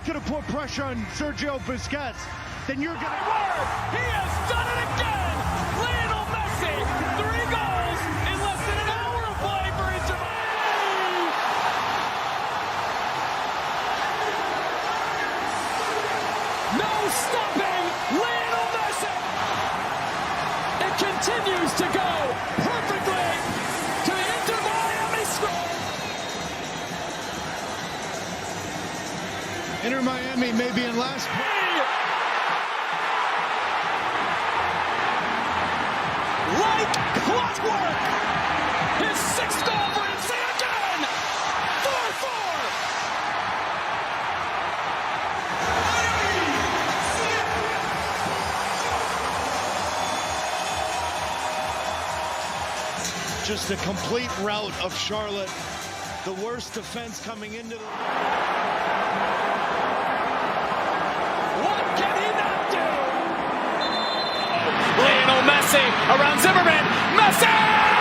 not going to put pressure on Sergio Busquets, then you're going to... He has done it again! Lionel Messi, 3 goals in less than an hour of play for Inter Miami! No stopping Lionel Messi! It continues to go perfectly to the Inter Miami score! Inter Miami may be in last place. Like clockwork! His 6th goal for Inter again! 4-4! Just a complete rout of Charlotte. The worst defense coming into the... What can he not do? Lionel Messi around Zimmerman. Messi!